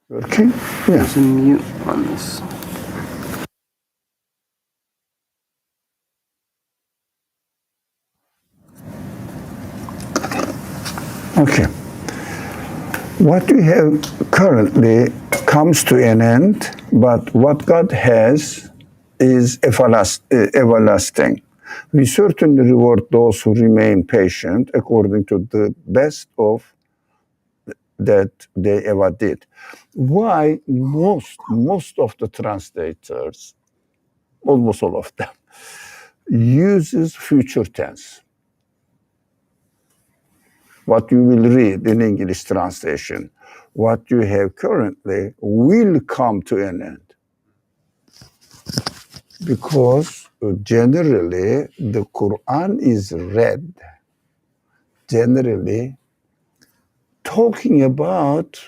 Working? Yeah. There's a mute on this. Okay. What we have currently comes to an end, but what God has is everlasting. We certainly reward those who remain patient according to the best of that they ever did. Why most of the translators, almost all of them, uses future tense. What you will read in English translation, what you have currently will come to an end. Because generally the Quran is read generally talking about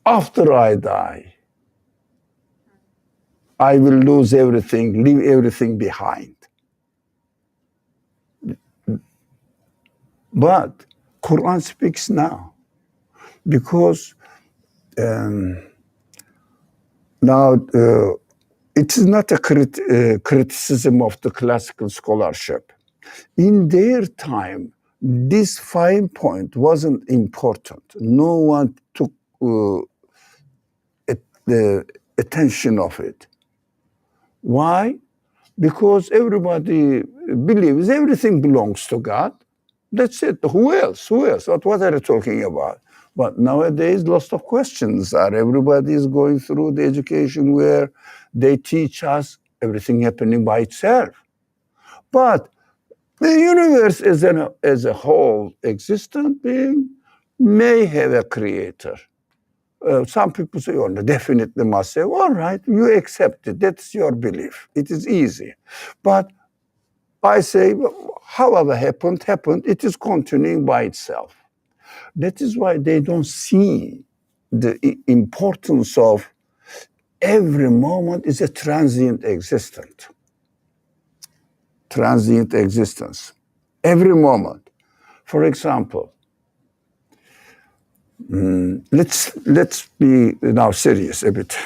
after I die, I will lose everything, leave everything behind. But Quran speaks now because now it is not a criticism of the classical scholarship. In their time, this fine point wasn't important. No one took the attention of it. Why? Because everybody believes everything belongs to God. That's it. Who else? Who else? What are you talking about? But nowadays, lots of questions are. Everybody is going through the education where they teach us everything happening by itself. But the universe as a whole existent being may have a creator. Some people say, oh, no, definitely must say, all right, you accept it. That's your belief. It is easy. But I say, however happened, it is continuing by itself. That is why they don't see the importance of every moment is a transient existence. Transient existence. Every moment. For example, let's be now serious a bit.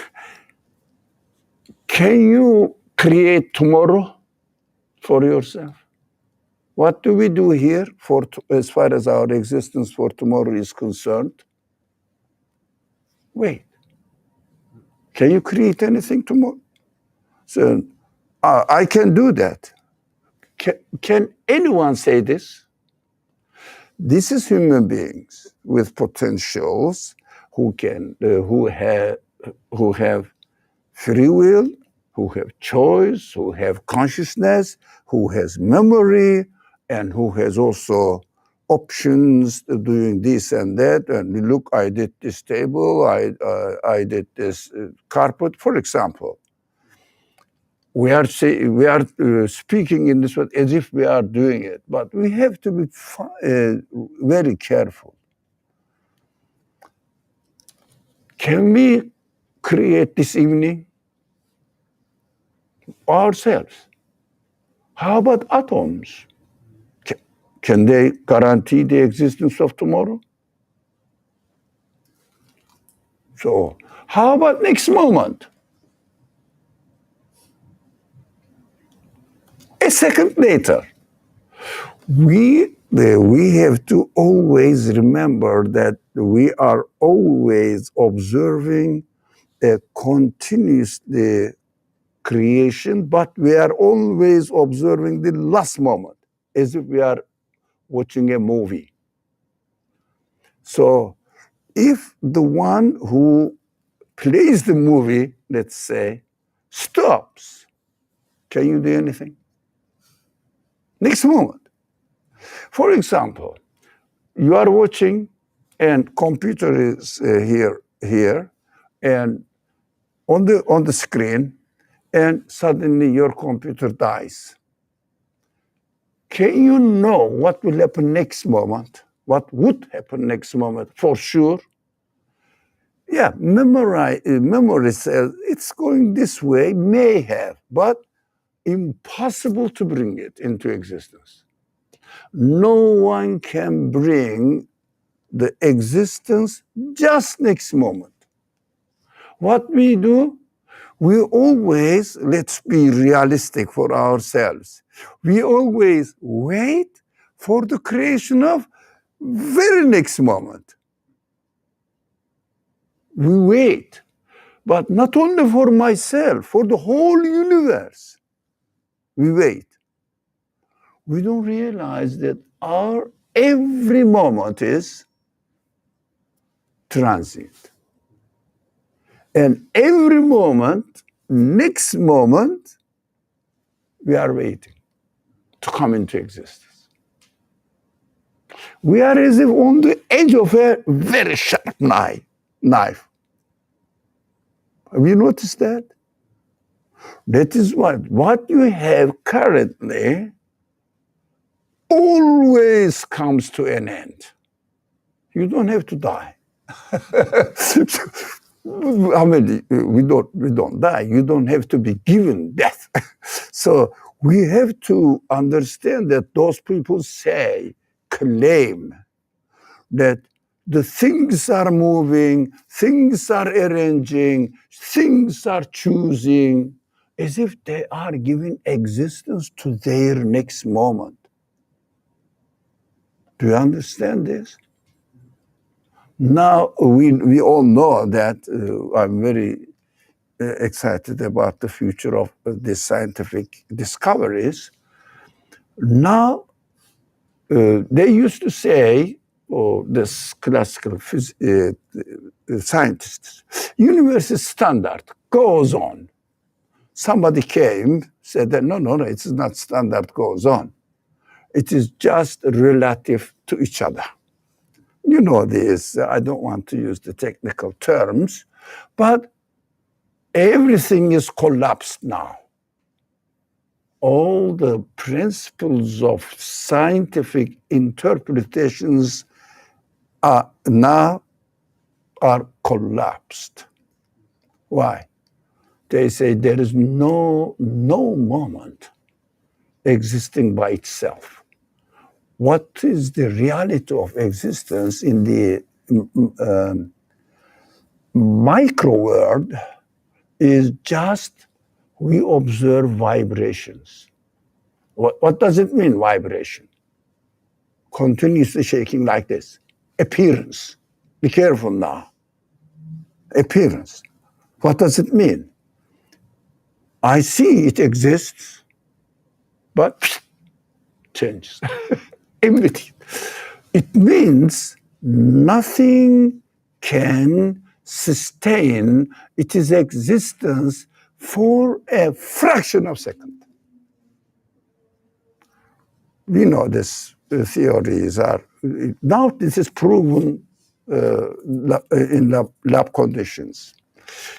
Can you create tomorrow for yourself? What do we do here as far as our existence for tomorrow is concerned? Wait. Can you create anything tomorrow? So I can do that. Can anyone say this? This is human beings with potentials who have free will, who have choice, who have consciousness, who has memory, and who has also options doing this and that. And look, I did this table, I did this carpet, for example. We are speaking in this way as if we are doing it, but we have to be very careful. Can we create this evening ourselves? How about atoms? Can they guarantee the existence of tomorrow? So, how about next moment? A second later. We have to always remember that we are always observing a continuous creation, but we are always observing the last moment, as if we are watching a movie. So if the one who plays the movie, let's say, stops, can you do anything? Next moment. For example, you are watching and computer is here, and on the screen, and suddenly your computer dies. Can you know what will happen next moment? What would happen next moment for sure? Yeah, memory says it's going this way, may have, but impossible to bring it into existence. No one can bring the existence just next moment. What we do, we always, let's be realistic for ourselves. We always wait for the creation of very next moment. We wait, but not only for myself, for the whole universe. We wait. We don't realize that our every moment is transient. And every moment, next moment, we are waiting to come into existence. We are as if on the edge of a very sharp knife. Have you noticed that? That is what you have currently always comes to an end. You don't have to die. I mean, we don't die. You don't have to be given death. So we have to understand that those people claim that the things are moving, things are arranging, things are choosing, as if they are giving existence to their next moment. Do you understand this? Now, we all know that I'm very excited about the future of these scientific discoveries. Now, they used to say, this classical scientists, universe is standard, goes on. Somebody came, said that, no, it's not standard, goes on. It is just relative to each other. You know this, I don't want to use the technical terms, but everything is collapsed now. All the principles of scientific interpretations are collapsed. Why? They say there is no moment existing by itself. What is the reality of existence in the micro world is just we observe vibrations. What does it mean, vibration? Continuously shaking like this. Appearance. Be careful now. Appearance. What does it mean? I see it exists, but changes. Everything. It means nothing can sustain its existence for a fraction of a second. We know this theories are, now this is proven in lab conditions.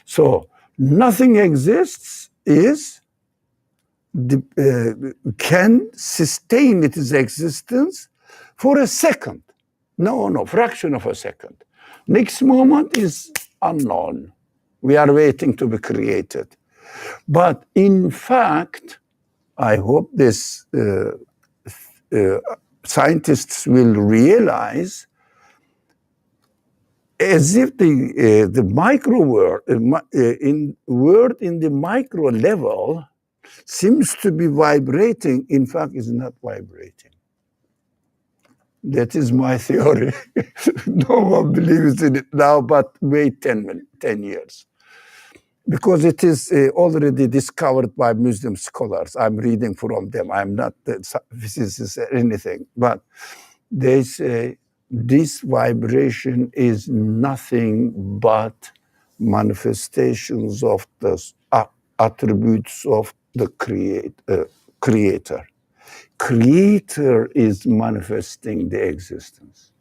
So nothing exists can sustain its existence for a second. No, fraction of a second. Next moment is unknown. We are waiting to be created. But in fact, I hope this scientists will realize, as if the micro world, in the micro level, seems to be vibrating, in fact is not vibrating. That is my theory. No one believes in it now, but wait 10 years. Because it is already discovered by Muslim scholars. I'm reading from them. I'm not a physicist or anything. But they say this vibration is nothing but manifestations of the attributes of the creator. Creator is manifesting the existence.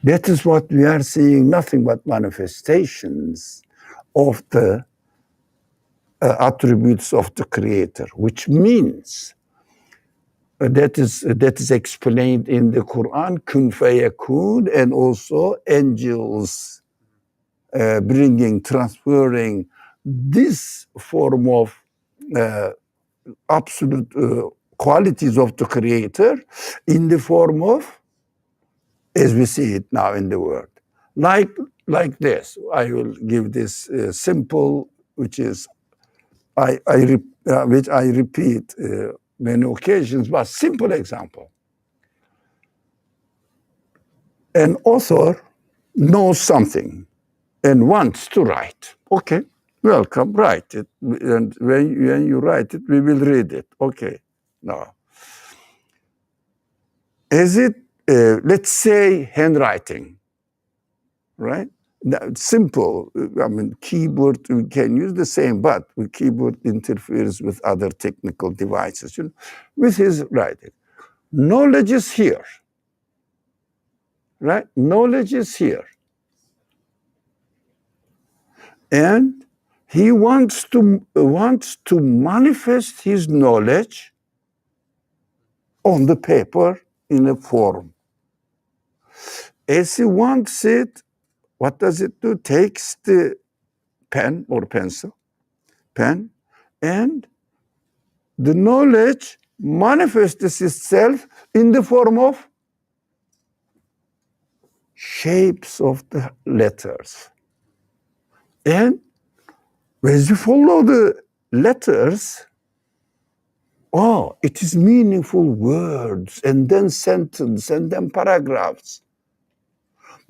That is what we are seeing, nothing but manifestations of the attributes of the creator, which means that is explained in the Quran, kun fayakun, and also angels transferring this form of absolute qualities of the creator in the form of, as we see it now in the world. Like like this. I will give this simple, which is which I repeat many occasions, but simple example. An author knows something and wants to write. Okay, welcome, write it. And when you write it, we will read it. Okay, now. Is it, let's say, handwriting, right? Simple, I mean, keyboard, we can use the same, but the keyboard interferes with other technical devices, with his writing. Knowledge is here, right? Knowledge is here. And he wants to manifest his knowledge on the paper in a form. As he wants it, what does it do? Takes the pen or pencil, and the knowledge manifests itself in the form of shapes of the letters. And as you follow the letters, it is meaningful words, and then sentence, and then paragraphs.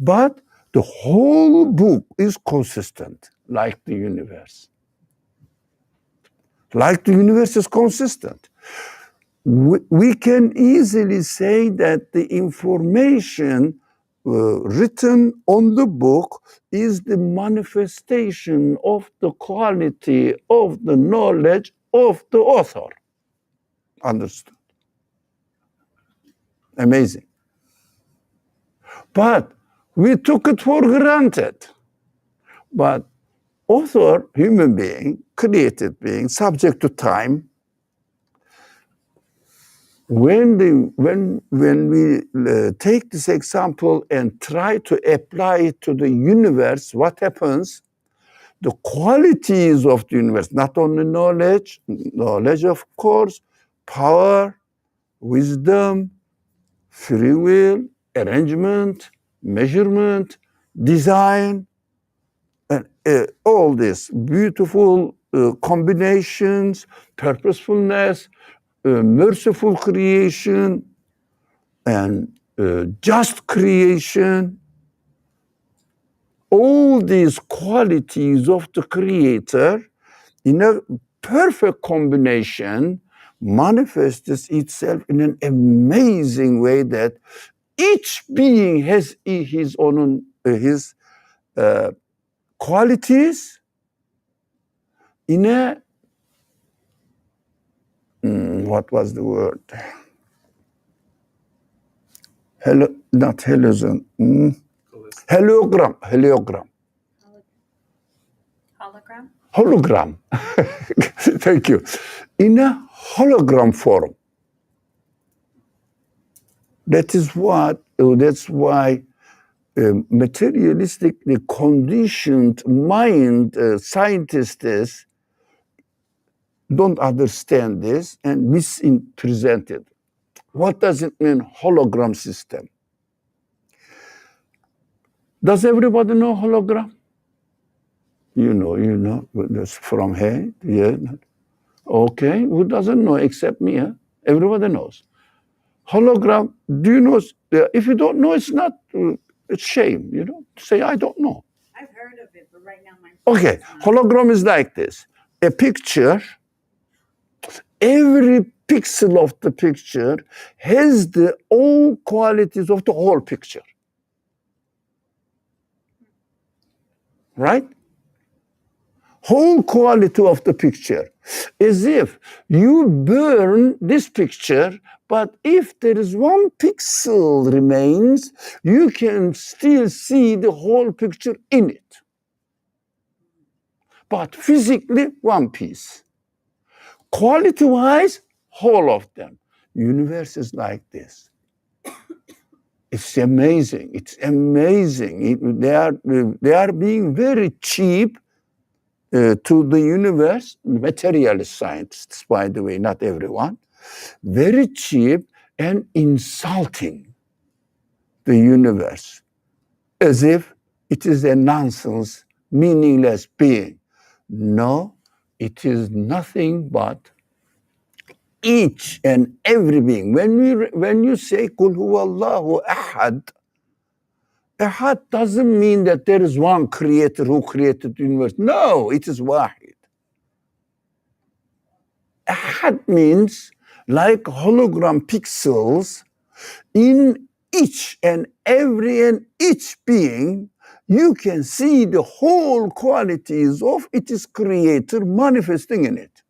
But the whole book is consistent, like the universe. Like the universe is consistent. We can easily say that the information written on the book is the manifestation of the quality of the knowledge of the author. Understood? Amazing. But we took it for granted. But author, human being, created being, subject to time, when we take this example and try to apply it to the universe, what happens? The qualities of the universe, not only knowledge of course, power, wisdom, free will, arrangement, measurement, design, and all these beautiful combinations, purposefulness, merciful creation, and just creation. All these qualities of the Creator in a perfect combination manifests itself in an amazing way that each being has his own qualities in a what was the word? Not halogen. Hologram. Thank you. In a hologram form. That's why materialistically conditioned mind scientists don't understand this and misrepresent it. What does it mean, hologram system? Does everybody know hologram? You know, that's from here, yeah. Okay, who doesn't know except me? Huh? Everybody knows. Hologram, do you know? If you don't know, it's not, it's shame, to say, I don't know. I've heard of it, but right now my Okay, hologram is like this. A picture, every pixel of the picture has the all qualities of the whole picture. Right? Whole quality of the picture. As if you burn this picture, but if there is one pixel remains, you can still see the whole picture in it. But physically, one piece. Quality-wise, whole of them. Universe is like this. It's amazing. It's amazing. They are being very cheap to the universe. Materialist scientists, by the way, not everyone. Very cheap and insulting the universe, as if it is a nonsense, meaningless being. No, it is nothing but each and every being. When you say Kul huwallahu ahad, ahad doesn't mean that there is one creator who created the universe. No, it is wahid. Ahad means like hologram pixels in each and each being, you can see the whole qualities of its creator manifesting in it.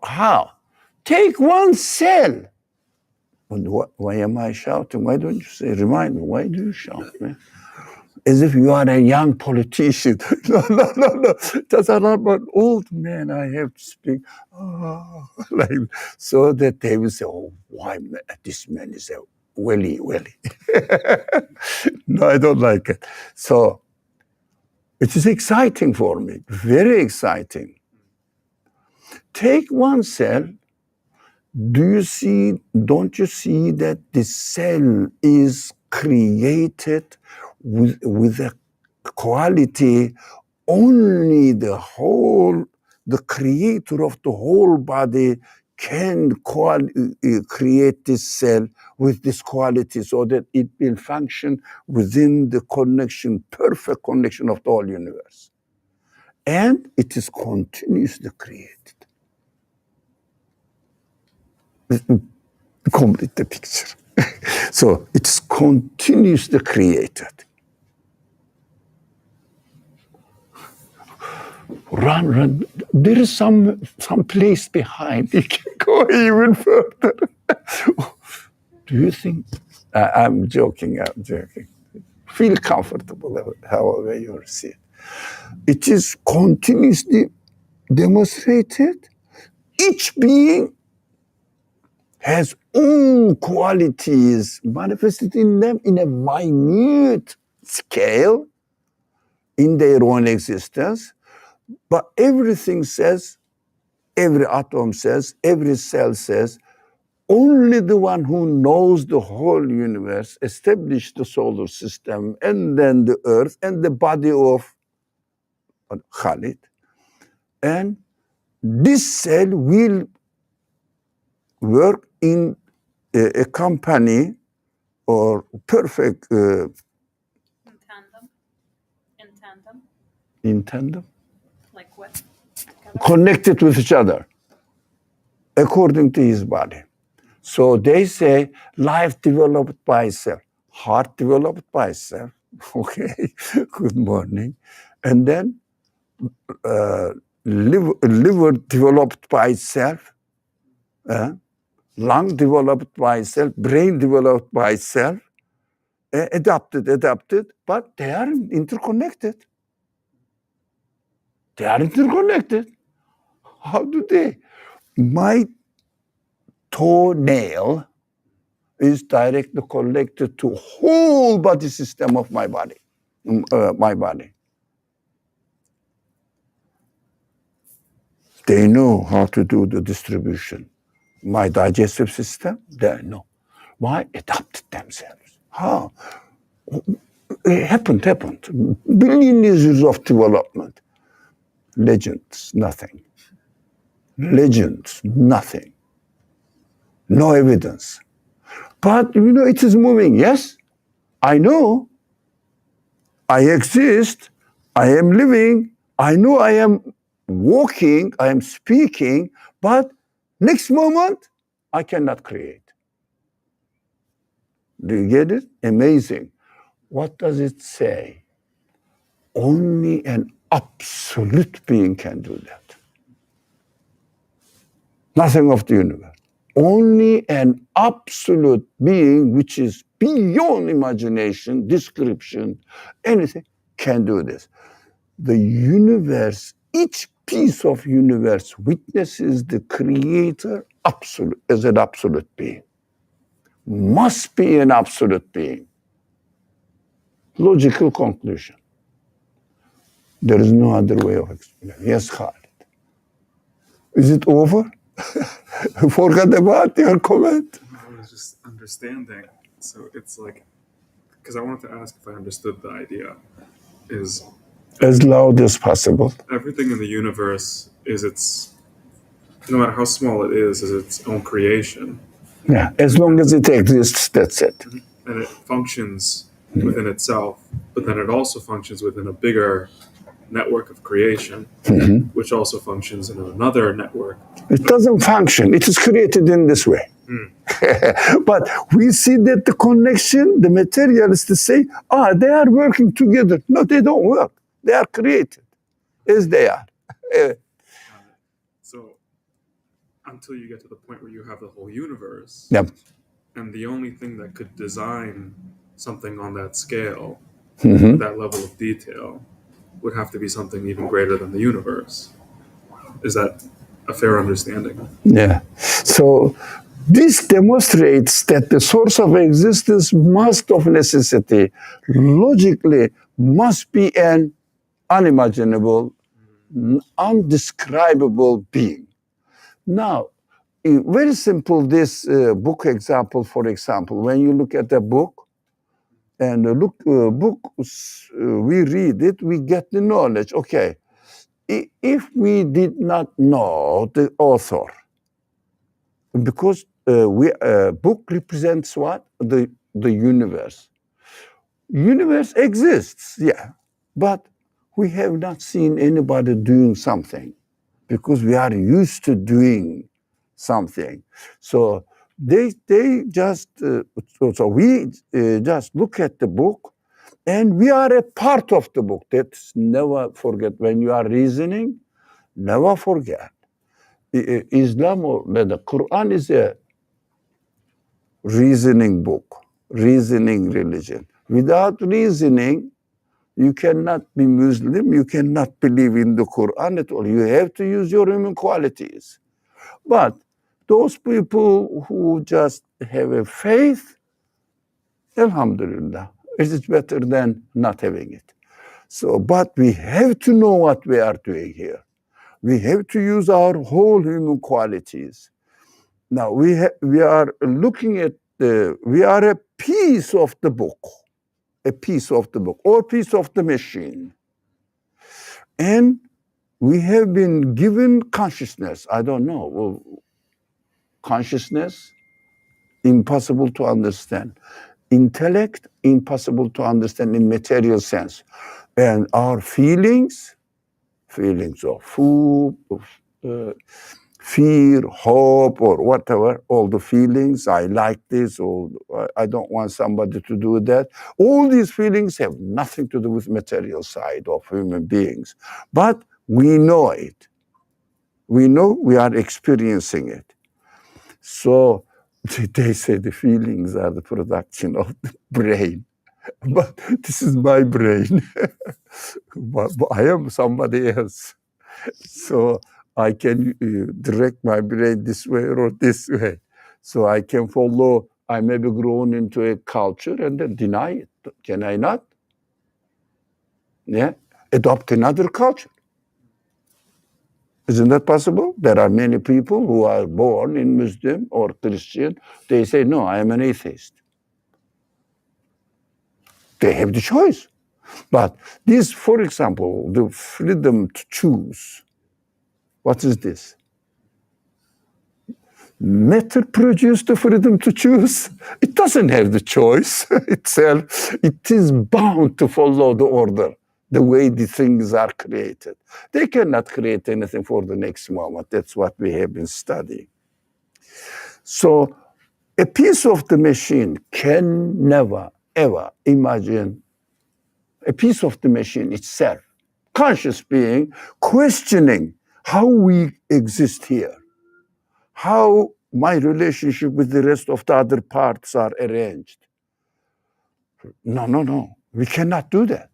How? Take one cell. Why am I shouting? Why don't you say, remind me, why do you shout, man? As if you are a young politician. No. That's not an old man. I have to speak. Oh, like, so that they will say, oh, why this man is a welly. No, I don't like it. So it is exciting for me, very exciting. Take one cell. Don't you see that the cell is created with a quality only the creator of the whole body can create this cell with this quality so that it will function within the perfect connection of the whole universe. And it is continuously created. Complete the picture. So it's continuously created. Run. There is some place behind. You can go even further. Do you think? I'm joking. Feel comfortable however you see it. It is continuously demonstrated. Each being has own qualities manifested in them in a minute scale in their own existence. But everything says, every atom says, every cell says, only the one who knows the whole universe established the solar system and then the earth and the body of Khalid. And this cell will work in a company or perfect In tandem, like what? connected with each other according to his body. So they say life developed by itself, heart developed by itself. Okay, good morning. And then liver developed by itself, lung developed by itself, brain developed by itself, adapted, but they are interconnected. They are interconnected. How do they? My toenail is directly connected to whole body system of my body. They know how to do the distribution. My digestive system, they know. Why? Adapted themselves. How? It happened. Billions years of development. Legends, nothing. Legends, nothing. No evidence. But, it is moving. Yes, I know. I exist. I am living. I know I am walking. I am speaking. But next moment, I cannot create. Do you get it? Amazing. What does it say? Only an absolute being can do that. Nothing of the universe. Only an absolute being, which is beyond imagination, description, anything, can do this. The universe, each piece of universe witnesses the creator as an absolute being. Must be an absolute being. Logical conclusion. There is no other way of explaining. Yes, Khalid. Is it over? Forgot about your comment. I was just understanding. So it's like because I wanted to ask if I understood the idea, is As loud as possible. everything in the universe is no matter how small it is its own creation, Yeah, as long as it exists, that's it. and it functions within itself, but then it also functions within a bigger network of creation, which also functions in another network. It doesn't function. It is created in this way. But we see that the connection, the materialists say, they are working together. No, they don't work. They are created as they are. So until you get to the point where you have the whole universe, Yep. and the only thing that could design something on that scale, that level of detail, would have to be something even greater than the universe. Is that a fair understanding? Yeah. So this demonstrates that the source of existence must of necessity, logically, must be an unimaginable, undescribable being. Now, very simple, this book example, for example, when you look at a book, and we read it, we get the knowledge. Okay, if we did not know the author, because book represents what? The universe. Universe exists, yeah, but we have not seen anybody doing something because we are used to doing something. So we just look at the book, and we are a part of the book. That's never forget. When you are reasoning, never forget. Islam or the Quran is a reasoning book, reasoning religion. Without reasoning, you cannot be Muslim, you cannot believe in the Quran at all. You have to use your human qualities. But those people who just have a faith, alhamdulillah, it is better than not having it. So, but we have to know what we are doing here. We have to use our whole human qualities. Now, we are looking at we are a piece of the book, or piece of the machine. And we have been given consciousness. I don't know. Consciousness, impossible to understand. Intellect, impossible to understand in material sense. And our feelings of food, of fear, hope, or whatever, all the feelings, I like this, or I don't want somebody to do that. All these feelings have nothing to do with material side of human beings. But we know it. We know we are experiencing it. So they say the feelings are the production of the brain. But this is my brain. But I am somebody else. So I can direct my brain this way or this way. So I can follow, I may be grown into a culture and then deny it. Can I not? Yeah, adopt another culture. Isn't that possible? There are many people who are born in Muslim or Christian. They say, no, I am an atheist. They have the choice. But this, for example, the freedom to choose. What is this? Matter produced the freedom to choose. It doesn't have the choice itself. It is bound to follow the order, the way the things are created. They cannot create anything for the next moment. That's what we have been studying. So a piece of the machine can never, ever imagine a piece of the machine itself, conscious being, questioning how we exist here, how my relationship with the rest of the other parts are arranged. No. We cannot do that.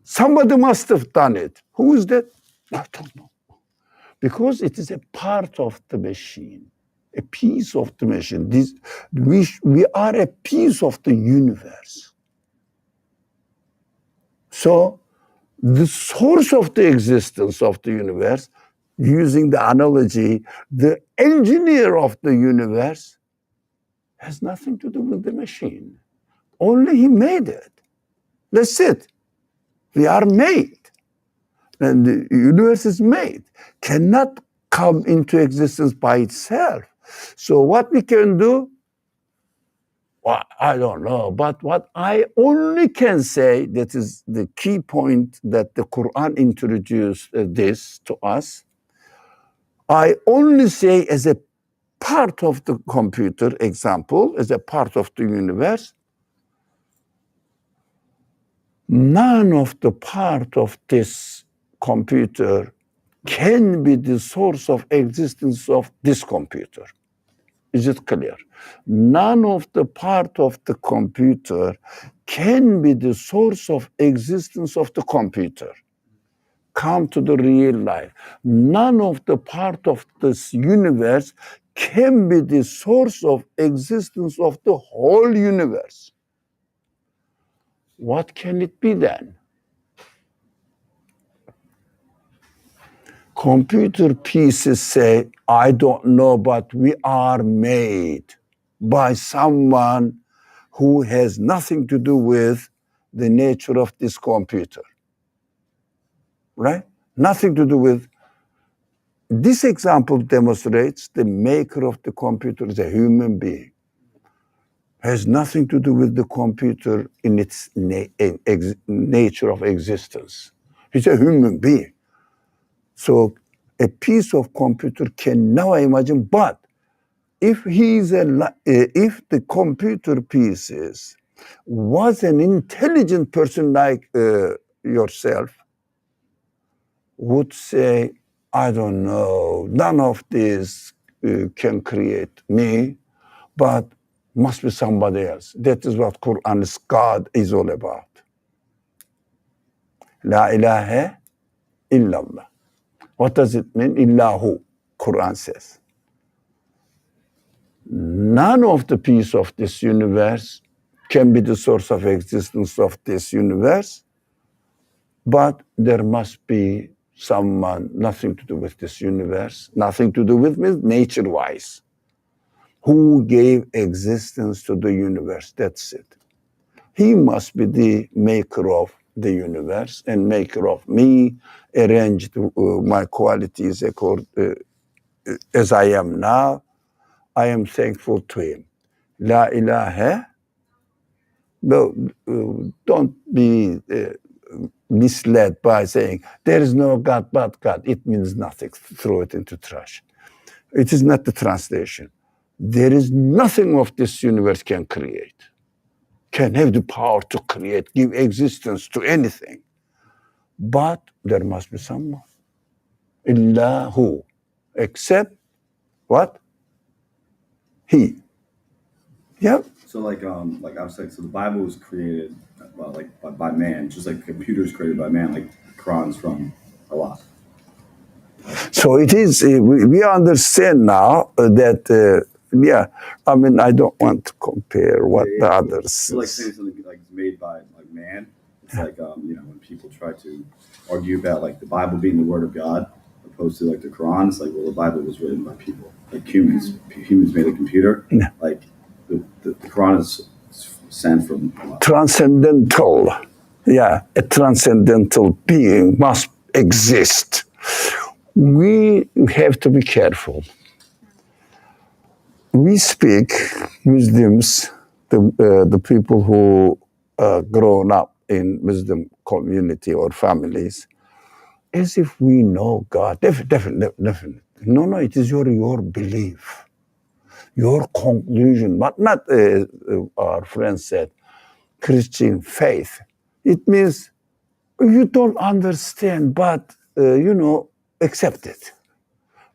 Somebody must have done it. Who is that? I don't know. Because it is a part of the machine, a piece of the machine. We are a piece of the universe. So the source of the existence of the universe, using the analogy, the engineer of the universe has nothing to do with the machine. Only he made it. That's it. We are made. And the universe is made. Cannot come into existence by itself. So what we can do, well, I don't know, but what I only can say, that is the key point that the Quran introduced this to us, I only say as a part of the computer example, as a part of the universe, none of the part of this computer can be the source of existence of this computer. Is it clear? None of the part of the computer can be the source of existence of the computer. Come to the real life. None of the part of this universe can be the source of existence of the whole universe. What can it be then? Computer pieces say, I don't know, but we are made by someone who has nothing to do with the nature of this computer. Right? Nothing to do with. This example demonstrates the maker of the computer is a human being. Has nothing to do with the computer in its nature of existence. He's a human being. So a piece of computer can now imagine, but if if the computer pieces was an intelligent person like yourself, would say, I don't know, none of this can create me, but must be somebody else. That is what Quran's God is all about. La ilaha illallah. What does it mean? Illahu, Quran says. None of the piece of this universe can be the source of existence of this universe, but there must be someone, nothing to do with this universe, nothing to do with nature-wise, who gave existence to the universe. That's it. He must be the maker of the universe and maker of me, arranged my qualities as I am now. I am thankful to him. La ilaha. No, don't be misled by saying there is no God but God. It means nothing. Throw it into trash. It is not the translation. There is nothing of this universe can create, can have the power to create, give existence to anything. But there must be someone. Illahu. Except what? He. Yep. So like I was saying, so the Bible was created by man, just like computers created by man, like the Quran's from Allah. So it is, we understand now that, I mean, I don't want to compare what the others. So like saying something like made by like man, it's like, when people try to argue about like the Bible being the word of God, opposed to like the Quran, it's like, well, the Bible was written by people, like humans. Humans made a computer. Yeah. Like the Quran is sent from Allah. Transcendental. Yeah, a transcendental being must exist. We have to be careful. We speak Muslims, the people who grown up in Muslim community or families, as if we know God. Definitely. No, it is your belief, your conclusion, but not, our friend said, Christian faith. It means you don't understand, but, accept it.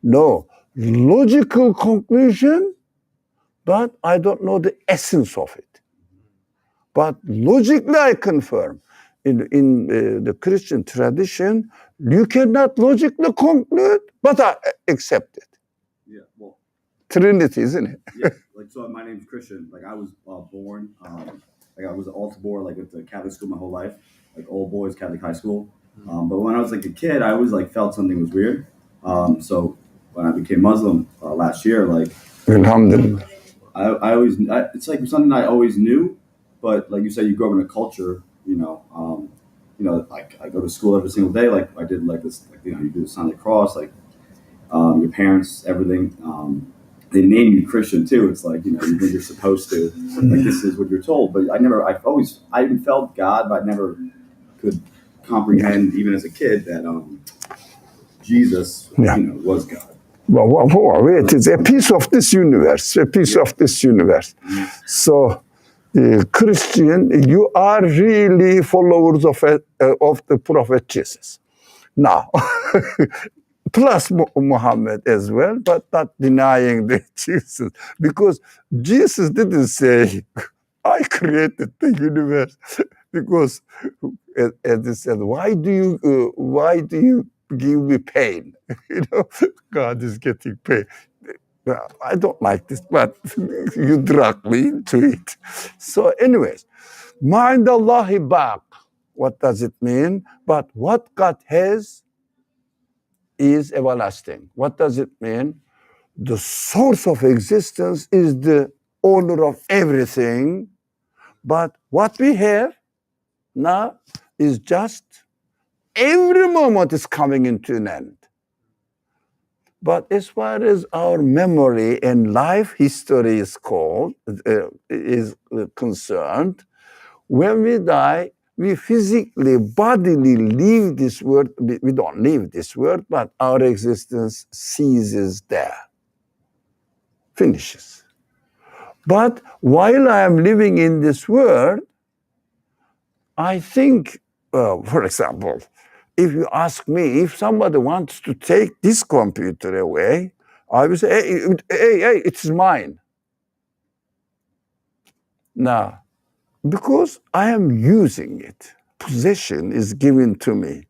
No, logical conclusion, but I don't know the essence of it. But logically I confirm. In the Christian tradition, you cannot logically conclude, but I accept it. Yeah, well, Trinity, isn't it? yeah, like, so my name's Christian. Like, I was born, like, I was altar boy, like, with the Catholic school my whole life, like, old boys Catholic high school. But when I was, like, a kid, I always, like, felt something was weird. So when I became Muslim last year, like, Alhamdulillah. it's, like, something I always knew, but like you said, you grow up in a culture, like I go to school every single day, like I did like this, like, you do the sign of the cross, like your parents, everything. They name you Christian too. It's like, you think you're supposed to, like this is what you're told. But I even felt God, but I never could comprehend, even as a kid, that Jesus, was God. Well, it is a piece of this universe, So, Christian, you are really followers of the prophet Jesus. Now, plus Muhammad as well, but not denying the Jesus, because Jesus didn't say, "I created the universe," because, as he said, why do you give me pain? God is getting pain. I don't like this, but you drag me into it. So, anyways, mind Allahi baq. What does it mean? But what God has is everlasting. What does it mean? The source of existence is the owner of everything, but what we have now is just every moment is coming into an end. But as far as our memory and life history is concerned, when we die, we physically, bodily leave this world. We don't leave this world, but our existence ceases there, finishes. But while I am living in this world, I think, for example, if you ask me, if somebody wants to take this computer away, I will say, hey, it's mine. Now, because I am using it, possession is given to me.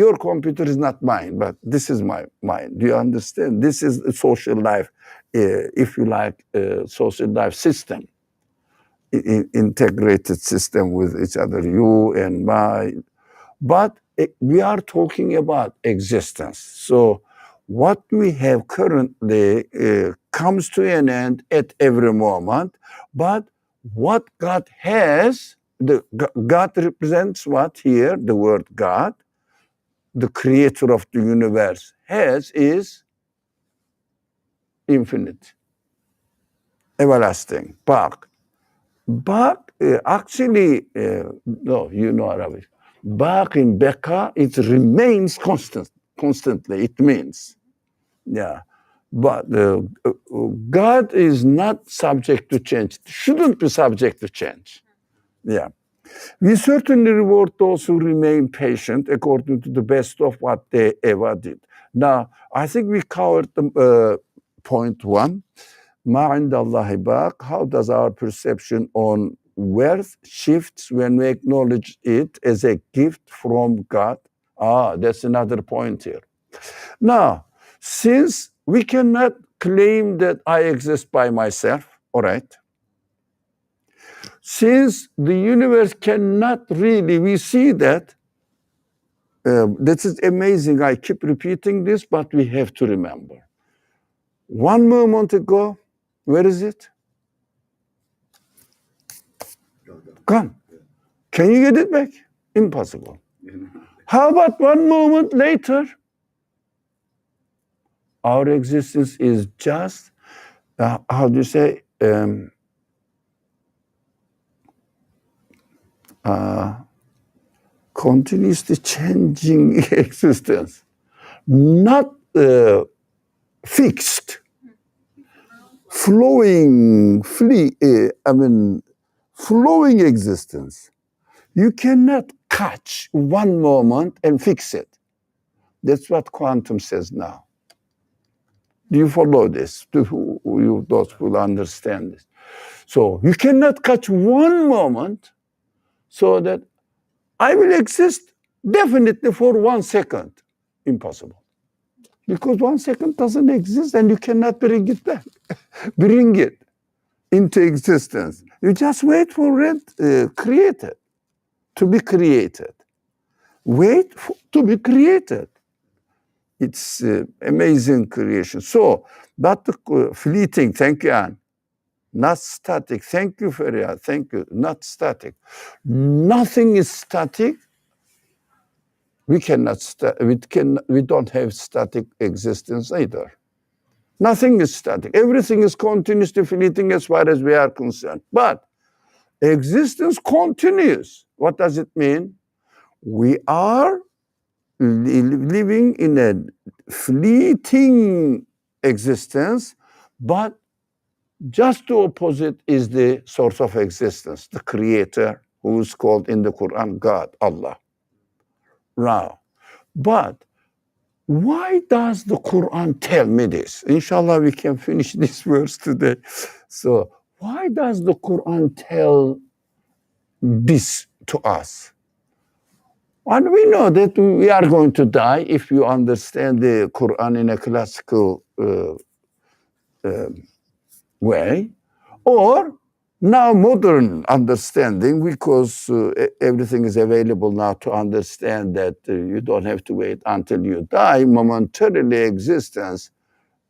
Your computer is not mine, but this is mine. Do you understand? This is a social life, if you like, social life system, integrated system with each other, you and my. But we are talking about existence. So what we have currently comes to an end at every moment. But what God has, God represents what here? The word God, the creator of the universe, has is infinite, everlasting, baq. Baq, actually, no, you know Arabic. Baq in Beka, it remains constantly, it means. Yeah. But God is not subject to change, shouldn't be subject to change. Yeah. We certainly reward those who remain patient according to the best of what they ever did. Now, I think we covered point one. Ma indallahi baq. How does our perception on worth shifts when we acknowledge it as a gift from God? That's another point here. Now, since we cannot claim that I exist by myself, all right? Since the universe cannot really, we see that, this is amazing. I keep repeating this, but we have to remember. 1 moment ago, where is it? Gone. Can you get it back? Impossible. How about 1 moment later? Our existence is just, how do you say, continuously changing existence, not fixed, flowing existence. You cannot catch 1 moment and fix it. That's what quantum says now. Do you follow this? Those who understand this. So you cannot catch 1 moment so that I will exist definitely for 1 second. Impossible. Because 1 second doesn't exist and you cannot bring it back. Bring it into existence. You just wait for it to be created. Wait to be created. It's amazing creation. So, but fleeting, thank you, Anne. not static. Thank you, Feria. Thank you. Not static. Nothing is static. We don't have static existence either. Nothing is static. Everything is continuously fleeting as far as we are concerned. But existence continues. What does it mean? We are living in a fleeting existence, but just the opposite is the source of existence, the creator, who is called in the Quran God, Allah. Now, but why does the Quran tell me this? Inshallah, we can finish this verse today. So, why does the Quran tell this to us? And we know that we are going to die if you understand the Quran in a classical way, or now modern understanding, because everything is available now to understand that you don't have to wait until you die. Momentarily existence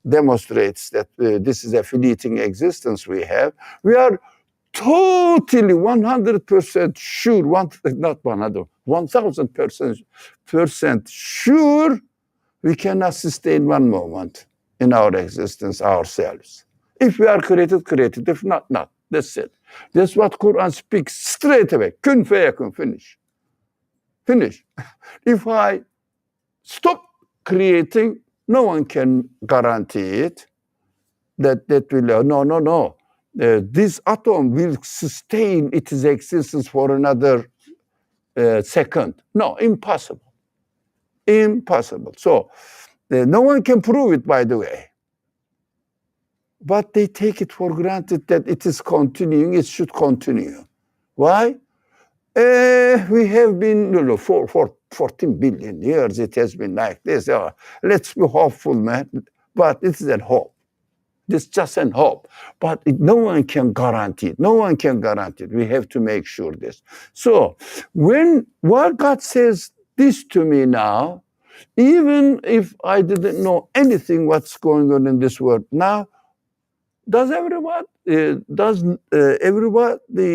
demonstrates that this is a fleeting existence we have. We are totally 100% sure, not 100, 1000% sure we cannot sustain one moment in our existence ourselves. If we are created, created. If not, not. That's it. That's what Quran speaks straight away. Kun fayakun, finish. Finish. If I stop creating, no one can guarantee it. That will, no. This atom will sustain its existence for another second. No, impossible. Impossible. So, no one can prove it, by the way. But they take it for granted that it is continuing, it should continue. Why? We have been, for 14 billion years, it has been like this. Let's be hopeful, man. But it's a hope. It's just an hope. But no one can guarantee it. No one can guarantee it. We have to make sure this. So, when God says this to me now, even if I didn't know anything what's going on in this world now, does everybody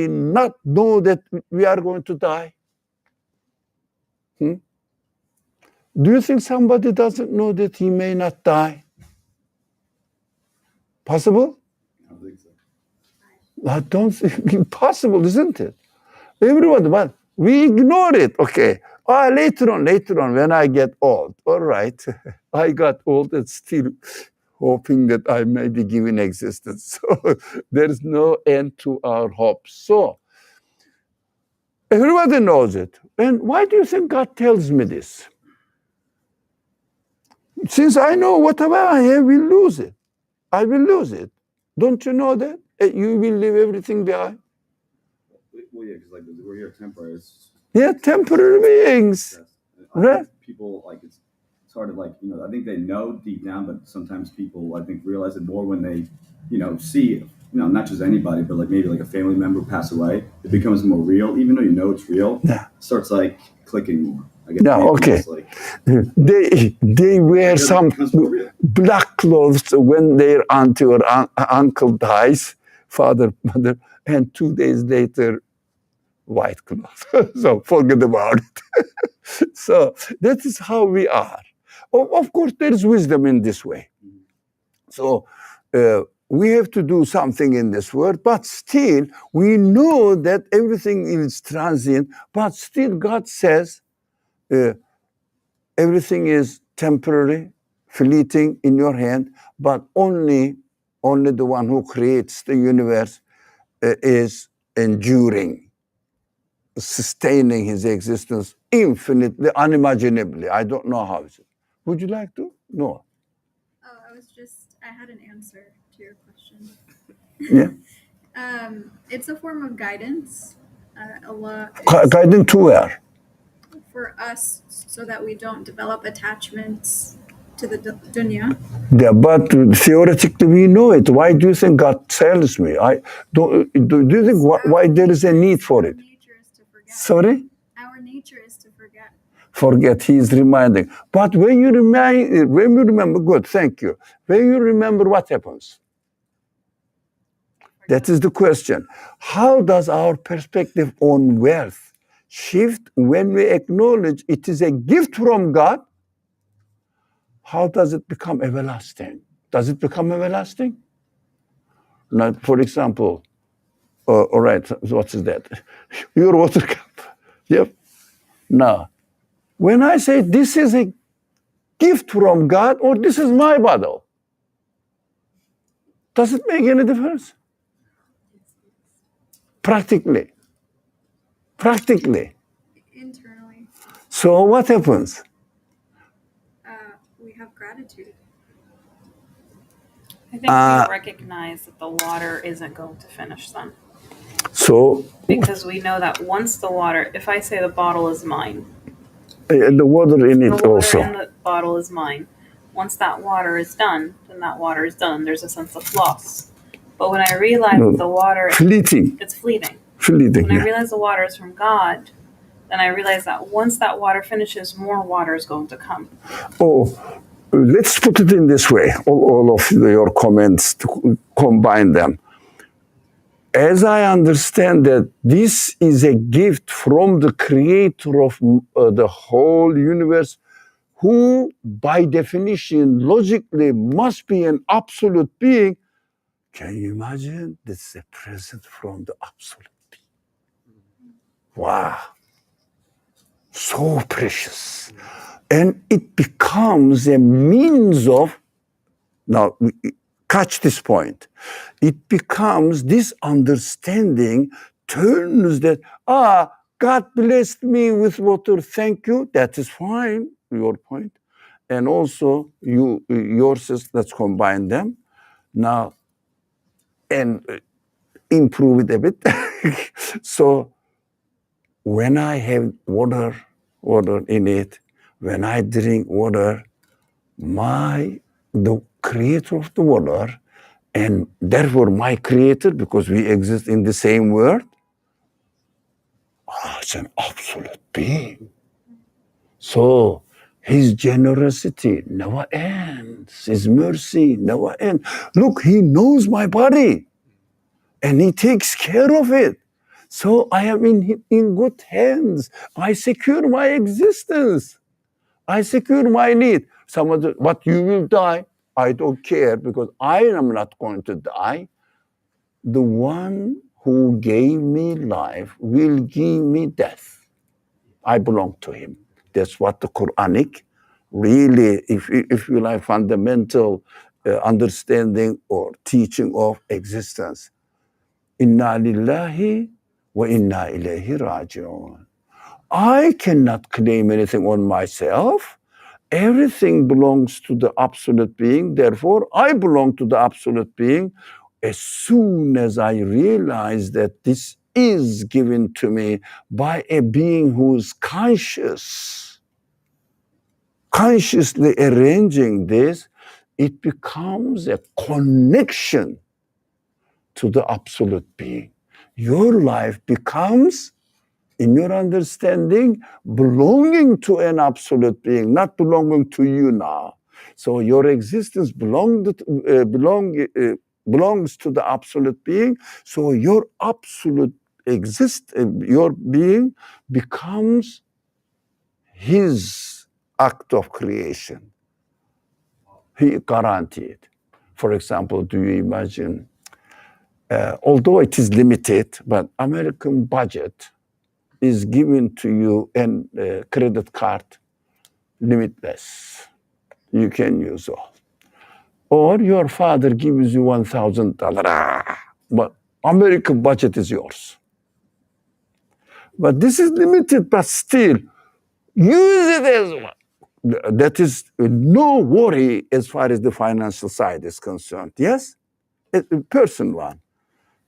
not know that we are going to die? Do you think somebody doesn't know that he may not die? Possible? I don't think so. I don't think impossible, isn't it? Everybody, but we ignore it. Okay. Later on, when I get old. All right. I got old and still hoping that I may be given existence. So there's no end to our hopes. So everybody knows it. And why do you think God tells me this? Since I know whatever I have will lose it. I will lose it. Don't you know that? You will leave everything behind. Well, yeah, because like we're here temporary. Yeah, temporary beings. Yes. Right. People it's hard to I think they know deep down, but sometimes people I think realize it more when they, see, not just anybody, but maybe a family member pass away. It becomes more real, even though you know it's real. Yeah. It starts clicking more. I guess Yeah, okay. They wear some black clothes when their auntie or uncle dies, father, mother, and 2 days later, white clothes. So forget about it. So that is how we are. Of course, there is wisdom in this way. So we have to do something in this world, but still we know that everything is transient, but still God says everything is temporary, fleeting in your hand, but only the one who creates the universe is enduring, sustaining his existence infinitely, unimaginably. I don't know how is it. Would you like to? No. Oh, I had an answer to your question. Yeah. It's a form of guidance. Allah Guiding to where? For us, so that we don't develop attachments to the dunya. Yeah, but theoretically we know it. Why do you think God tells me? Do you think why there is a need for it? Our nature is to forget. Sorry? Our nature is to forget. Forget, he is reminding. But when you remember, good, thank you. When you remember, what happens? That is the question. How does our perspective on wealth shift when we acknowledge it is a gift from God? How does it become everlasting? Does it become everlasting? Now, for example, all right, what is that? Your water cup. Yep. Now, when I say this is a gift from God or this is my bottle, does it make any difference? Practically. Internally, So what happens? we have gratitude. I think we recognize that the water isn't going to finish then. So Because we know that once the water, if I say the bottle is mine, the water in the it water also. in the bottle is mine. Once that water is done, then that water is done. There's a sense of loss. But when I realize No, the water, fleeting. it's fleeting. Fleeting. When I Yeah. realize the water is from God, then I realize that once that water finishes, more water is going to come. Oh, let's put it in this way. All of your comments to combine them. As I understand that this is a gift from the creator of the whole universe, who by definition, logically must be an absolute being. Can you imagine? This is a present from the absolute being. Wow. So precious. And it becomes a means of, now catch this point, it becomes this understanding turns that, God blessed me with water, thank you, that is fine, your point. And also yours is, let's combine them. Now, and improve it a bit. So when I have water in it, when I drink water, the creator of the water, and therefore my creator, because we exist in the same world, it's an absolute being. So his generosity never ends. His mercy never ends. Look, he knows my body and he takes care of it. So I am in good hands. I secure my existence. I secure my need. Someone says, but you will die. I don't care because I am not going to die. The one who gave me life will give me death. I belong to him. That's what the Quranic really, if you like, fundamental understanding or teaching of existence. Inna lillahi wa inna ilayhi raji'un. I cannot claim anything on myself. Everything belongs to the absolute being. Therefore, I belong to the absolute being. As soon as I realize that this is given to me by a being who is consciously arranging this, it becomes a connection to the absolute being. Your life becomes, in your understanding, belonging to an absolute being, not belonging to you now. So your existence belongs to the absolute being. So your absolute your being becomes his act of creation. He guaranteed. For example, do you imagine, although it is limited, but American budget is given to you and credit card limitless. You can use all. Or your father gives you $1,000, but American budget is yours. But this is limited, but still, use it as well. That is no worry as far as the financial side is concerned. Yes? A personal one.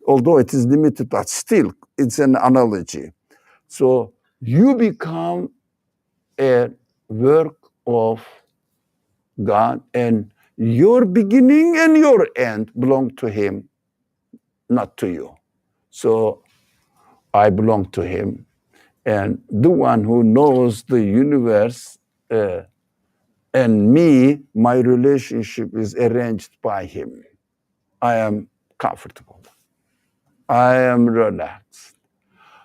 Although it is limited, but still, it's an analogy. So you become a work of God, and your beginning and your end belong to him, not to you. So I belong to him, and the one who knows the universe and me, my relationship is arranged by him. I am comfortable. I am relaxed.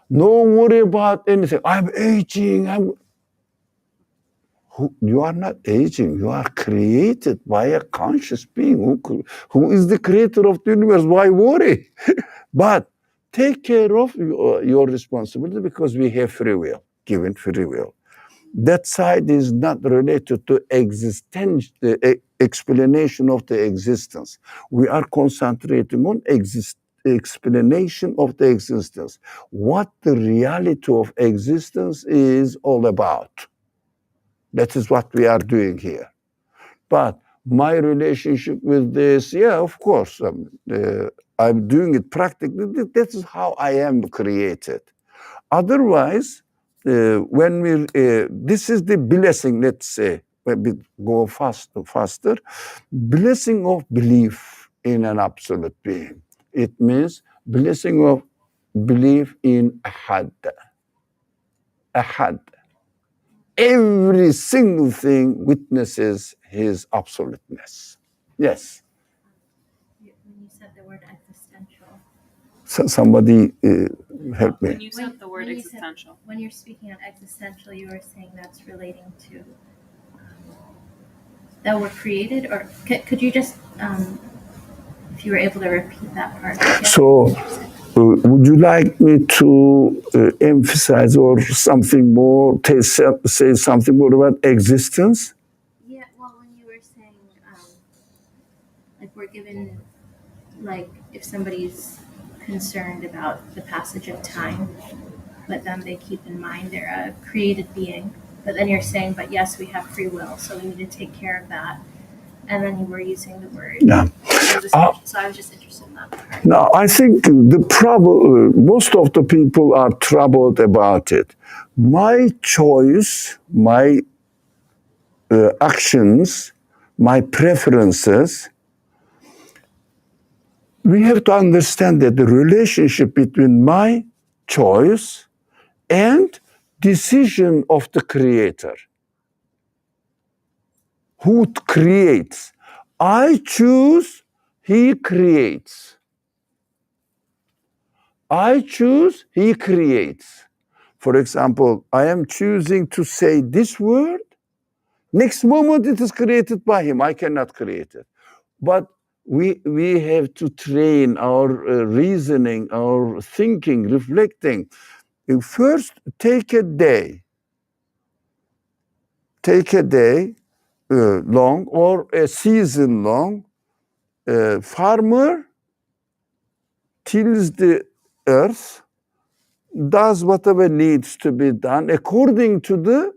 No worry about anything. I'm aging. You are not aging. You are created by a conscious being who is the creator of the universe. Why worry? But take care of your responsibility because we have free will, given free will. That side is not related to explanation of the existence. We are concentrating on explanation of the existence. What the reality of existence is all about. That is what we are doing here. But my relationship with this, yeah, of course, I'm doing it practically. That is how I am created. Otherwise, when this is the blessing, let's say, when we go faster, blessing of belief in an absolute being. It means blessing of belief in Ahad. Ahad. Every single thing witnesses his absoluteness. Yes. When you said the word existential. So somebody help me. When you said the word existential. When you're speaking of existential, you were saying that's relating to that we're created, or could you just, if you were able to repeat that part? So, would you like me to emphasize or something more, say something more about existence? Yeah, well, when you were saying, like we're given, like if somebody's concerned about the passage of time, but then they keep in mind they're a created being, but then you're saying, but yes, we have free will, so we need to take care of that. And then you were using the word. Yeah. So I was just interested in that part. Now, I think the trouble, most of the people are troubled about it. My choice, my actions, my preferences, we have to understand that the relationship between my choice and decision of the creator. Who creates? I choose, he creates. I choose, he creates. For example, I am choosing to say this word. Next moment it is created by him. I cannot create it. But we have to train our reasoning, our thinking, reflecting. First, take a day. Take a day long or a season long. Farmer tills the earth, does whatever needs to be done according to the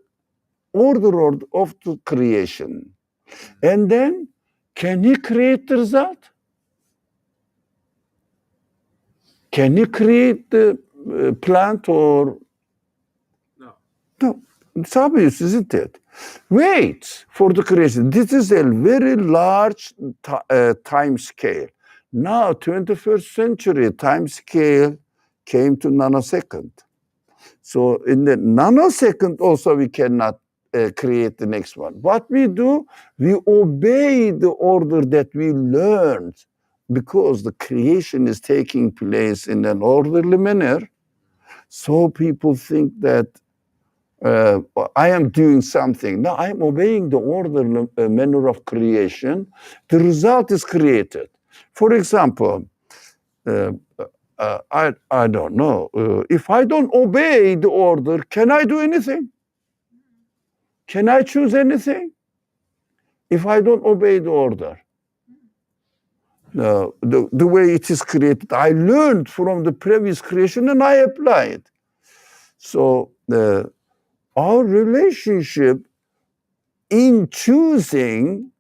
order of the creation. And then, can he create the result? Can he create the plant or? No. No, it's obvious, isn't it? Wait for the creation. This is a very large time scale. Now, 21st century time scale came to nanosecond. So in the nanosecond also we cannot create the next one. What we do, we obey the order that we learned because the creation is taking place in an orderly manner. So people think that I am doing something. No, I am obeying the orderly manner of creation. The result is created. For example, I don't know. If I don't obey the order, can I do anything? Can I choose anything? If I don't obey the order, the way it is created, I learned from the previous creation and I apply it. So our relationship in choosing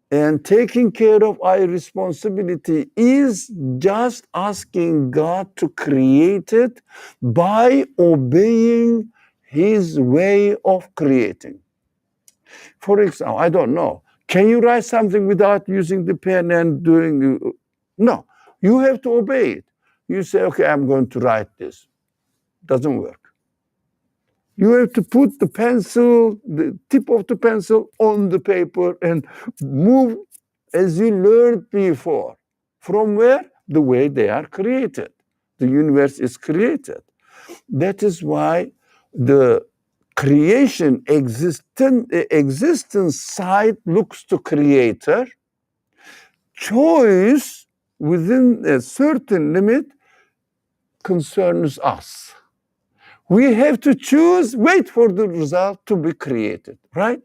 and taking care of our responsibility is just asking God to create it by obeying his way of creating. For example, I don't know. Can you write something without using the pen and doing? No, you have to obey it. You say, okay, I'm going to write this. Doesn't work. You have to put the pencil, the tip of the pencil on the paper and move as you learned before. From where? The way they are created. the universe is created. That is why the creation existence side looks to creator. Choice within a certain limit concerns us. We have to choose, wait for the result to be created, right?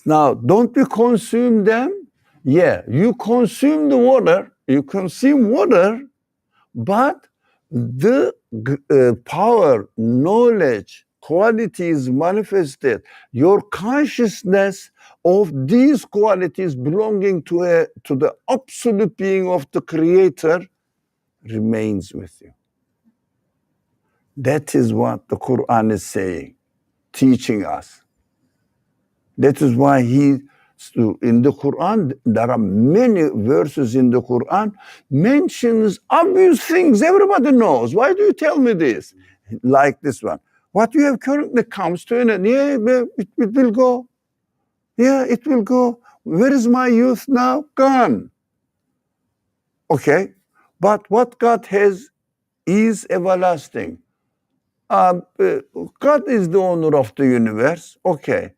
Now, don't we consume them? Yeah, you consume the water, you consume water, but the power, knowledge, qualities manifested, your consciousness of these qualities belonging to the absolute being of the creator remains with you. That is what the Quran is saying, teaching us. That is why in the Quran, there are many verses in the Quran mentions obvious things everybody knows. Why do you tell me this? Like this one. What you have currently comes to an end. Yeah, it will go. Yeah, it will go. Where is my youth now? Gone. Okay. But what God has is everlasting. God is the owner of the universe. Okay.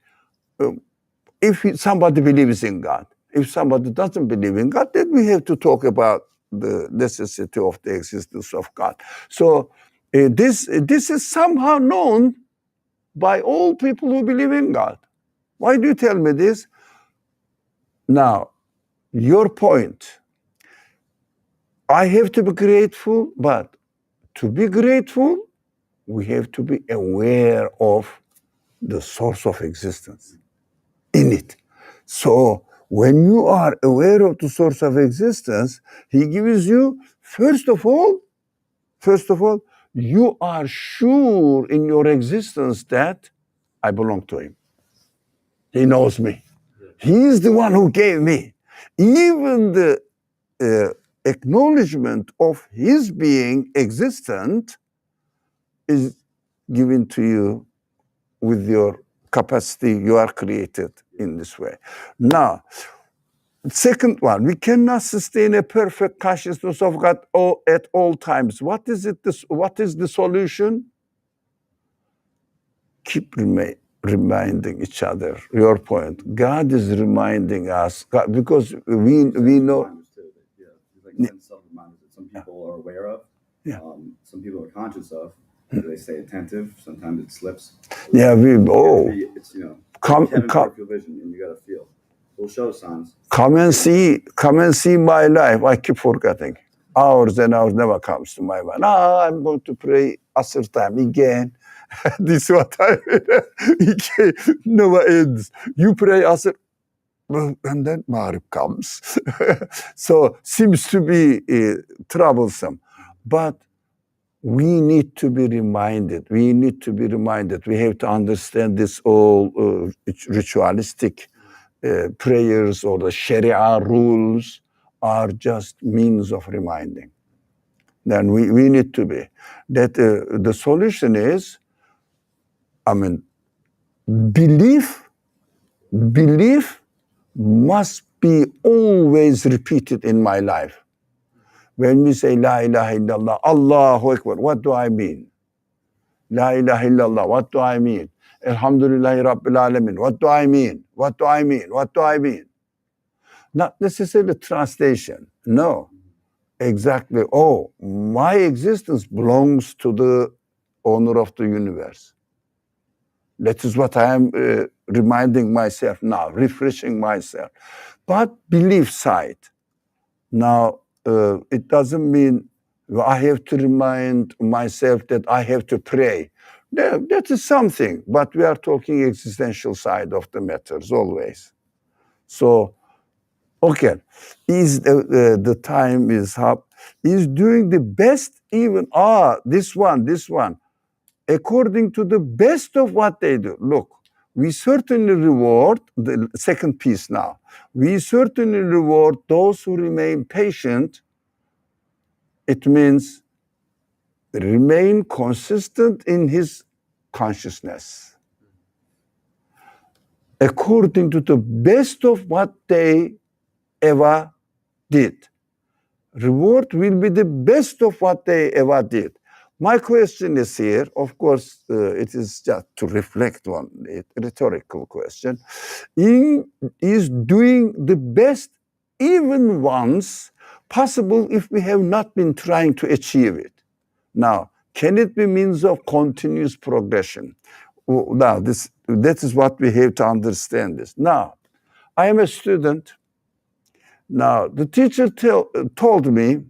If somebody believes in God, if somebody doesn't believe in God, then we have to talk about the necessity of the existence of God. So this is somehow known by all people who believe in God. Why do you tell me this? Now, your point. I have to be grateful, but to be grateful, we have to be aware of the source of existence in it. So when you are aware of the source of existence, he gives you, first of all, you are sure in your existence that I belong to him. He knows me. He is the one who gave me. Even the acknowledgement of his being existent is given to you with your capacity. You are created in this way. Now, second one, we cannot sustain a perfect consciousness of God at all times. What is it? What is the solution? Keep reminding each other. Your point. God is reminding us, God, because we know. Yeah, there's like 10 self-reminders that some people are aware of. Yeah. Some people are conscious of. They stay attentive. Sometimes it slips. Yeah, It's come peripheral vision, and you gotta feel. We'll show signs. Come and see my life. I keep forgetting. Hours and hours never comes to my mind. I'm going to pray Asr time again. This is what I mean. Never ends. You pray Asr, and then Maghrib comes. So seems to be troublesome. But we need to be reminded. We have to understand this all ritualistic prayers or the Sharia rules are just means of reminding. Then we need to be. That the solution is, belief must be always repeated in my life. When we say La ilaha illallah, Allahu Akbar, what do I mean? La ilaha illallah, what do I mean? Alhamdulillahi Rabbil Alamin, what do I mean? What do I mean? What do I mean? Not necessarily translation. No. Exactly. Oh, my existence belongs to the owner of the universe. That is what I am reminding myself now, refreshing myself. But belief side. Now, it doesn't mean I have to remind myself that I have to pray. That is something, but we are talking existential side of the matters always. So, okay, is the time is up? Is doing the best even? This one, according to the best of what they do. Look, we certainly reward the second piece now. We certainly reward those who remain patient. It means remain consistent in his consciousness, according to the best of what they ever did. reward will be the best of what they ever did. My question is here, of course, it is just to reflect on it, rhetorical question. Is doing the best even once possible if we have not been trying to achieve it? Now, can it be means of continuous progression? Now, that is what we have to understand this. Now, I am a student. Now, the teacher told me,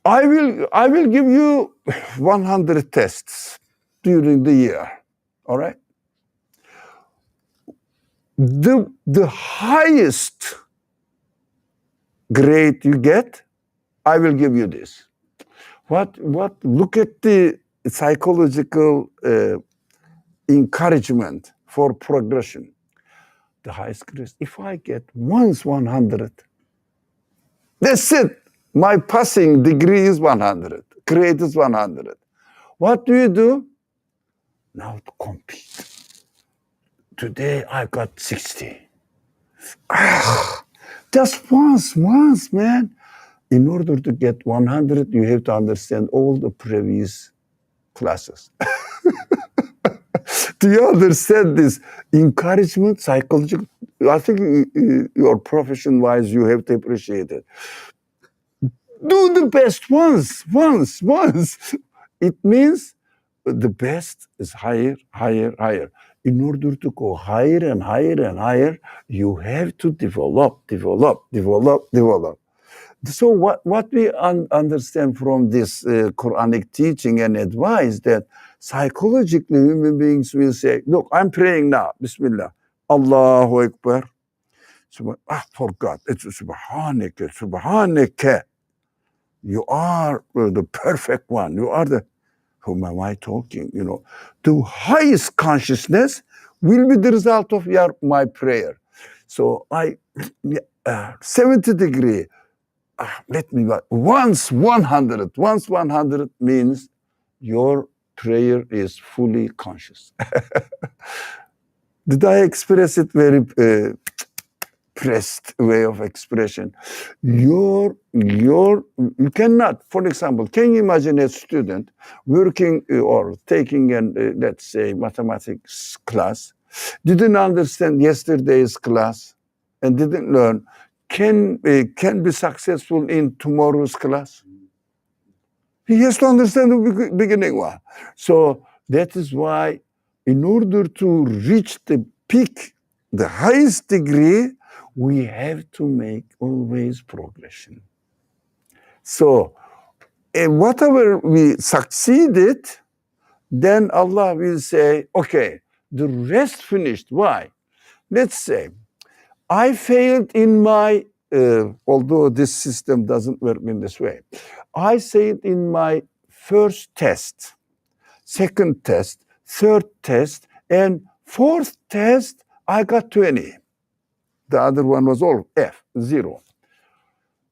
I will give you 100 tests during the year. All right? The highest grade you get, I will give you this. What look at the psychological encouragement for progression. The highest grade, if I get once 100, that's it. My passing degree is 100. Grade is 100. What do? Now to compete. Today I got 60. Just once, man. In order to get 100, you have to understand all the previous classes. Do you understand this encouragement, psychological? I think your profession-wise, you have to appreciate it. Do the best once. It means the best is higher. In order to go higher and higher, you have to develop. So what we understand from this Quranic teaching and advice that psychologically human beings will say, look, I'm praying now, Bismillah, Allahu Akbar. Forgot, it's Subhanaka. You are the perfect one. You are the, whom am I talking? The highest consciousness will be the result of my prayer. So 70 degree, let me once 100. Once 100 means your prayer is fully conscious. Did I express it very pressed way of expression? You cannot, for example, can you imagine a student working or taking an let's say mathematics class, didn't understand yesterday's class and didn't learn, can be successful in tomorrow's class? He has to understand the beginning one. So that is why in order to reach the peak, the highest degree, we have to make always progression. So whatever we succeeded, then Allah will say, okay, the rest finished. Why? Let's say, I failed in my, although this system doesn't work in this way, I failed in my first test, second test, third test, and fourth test, I got 20. The other one was all F, 0.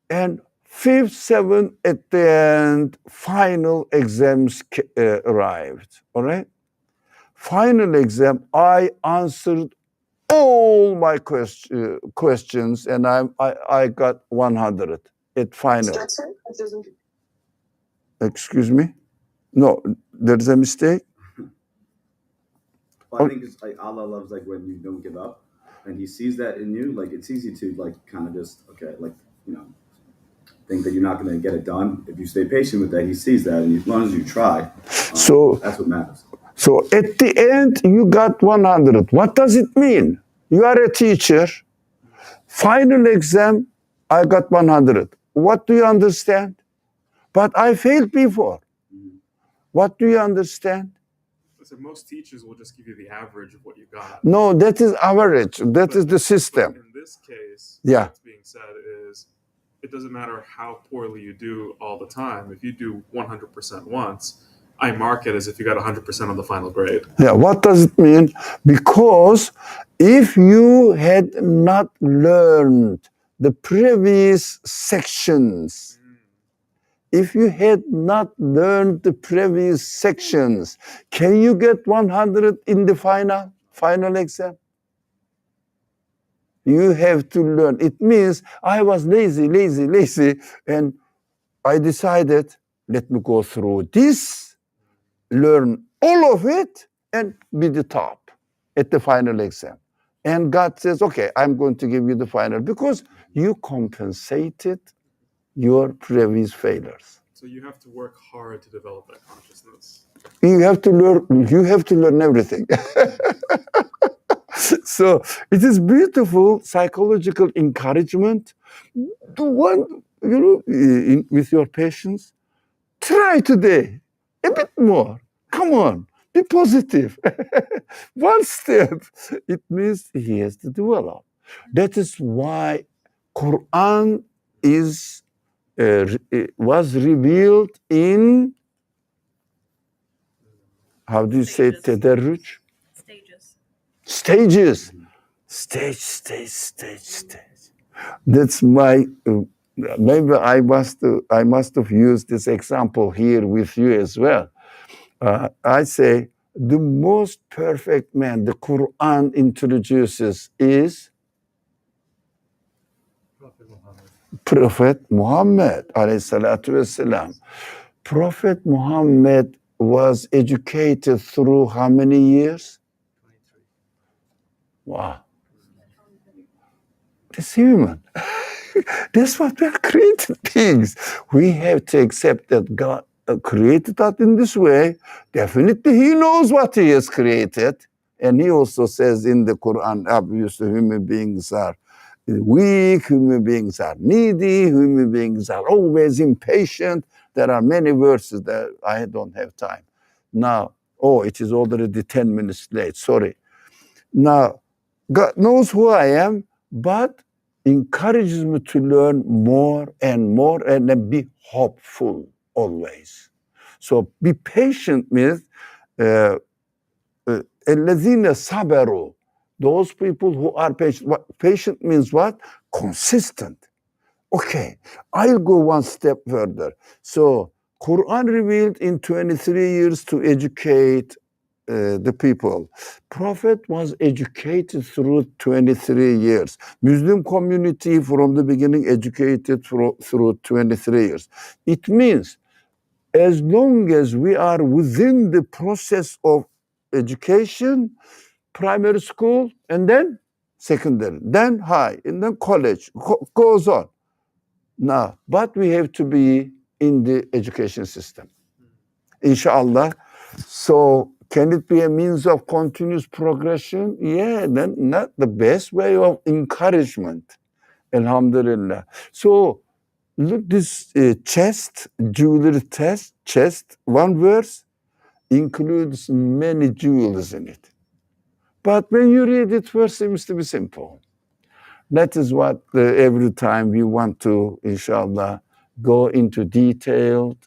And fifth, seventh, at the end, final exams arrived, all right? Final exam, I answered all my questions, and I got 100 at final. Excuse me? No, there's a mistake? Well, I think it's like Allah loves like when you don't give up, and He sees that in you. Like it's easy to like kind of just think that you're not going to get it done. If you stay patient with that, He sees that, and as long as you try, so that's what matters. So at the end, you got 100. What does it mean? You are a teacher. Final exam, I got 100. What do you understand? But I failed before. What do you understand? So most teachers will just give you the average of what you got. No, that is average. That is the system. In this case, yeah, what's being said is it doesn't matter how poorly you do all the time. If you do 100% once, I mark it as if you got 100% on the final grade. Yeah, what does it mean? Because if you had not learned the previous sections, if you had not learned the previous sections, can you get 100 in the final exam? You have to learn. It means I was lazy, and I decided, let me go through this, learn all of it, and be the top at the final exam. And God says, okay, I'm going to give you the final because you compensated your previous failures. So you have to work hard to develop that consciousness. You have to learn everything. So it is beautiful psychological encouragement. Do one, with your patients, try today a bit more. Come on, be positive. One step. It means he has to develop. That is why Quran was revealed in, how do you say, tadarruj? Stages. Stage. That's my. Maybe I must have used this example here with you as well. I say the most perfect man the Quran introduces is Prophet Muhammad alayhi salatu wasalam. Prophet Muhammad was educated through how many years? 23. Wow. That's human. That's what we are created things. We have to accept that God created us in this way. Definitely he knows what he has created. And he also says in the Quran, obviously human beings are weak, human beings are needy, human beings are always impatient. There are many verses that I don't have time. Now, it is already 10 minutes late, sorry. Now, God knows who I am, but encourages me to learn more and then be hopeful always. So be patient with الذين صبروا. Those people who are patient. Patient means what? Consistent. Okay, I'll go one step further. So Quran revealed in 23 years to educate the people. Prophet was educated through 23 years. Muslim community from the beginning educated through 23 years. It means as long as we are within the process of education, primary school, and then secondary, then high, and then college, goes on. Now, but we have to be in the education system, inshallah. So can it be a means of continuous progression? Yeah, then not the best way of encouragement. Alhamdulillah. So look, this chest, jewelry chest, one verse includes many jewels in it. But when you read it first, it seems to be simple. That is what every time we want to, inshallah, go into detailed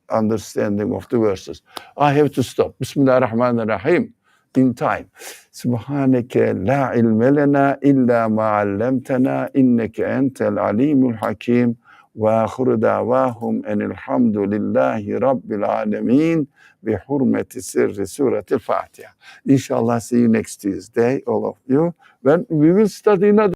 understanding of the verses. I have to stop. Bismillah ar-Rahman ar-Rahim. In time. Subhanaka la ilma lana illa ma 'allamtana innaka antal alimul hakim. Wa akhiru da'wahum anil hamdulillahi rabbil alamin bi hurmati sirri surati al-Fatiha. Inshallah, see you next Tuesday, all of you, when we will study another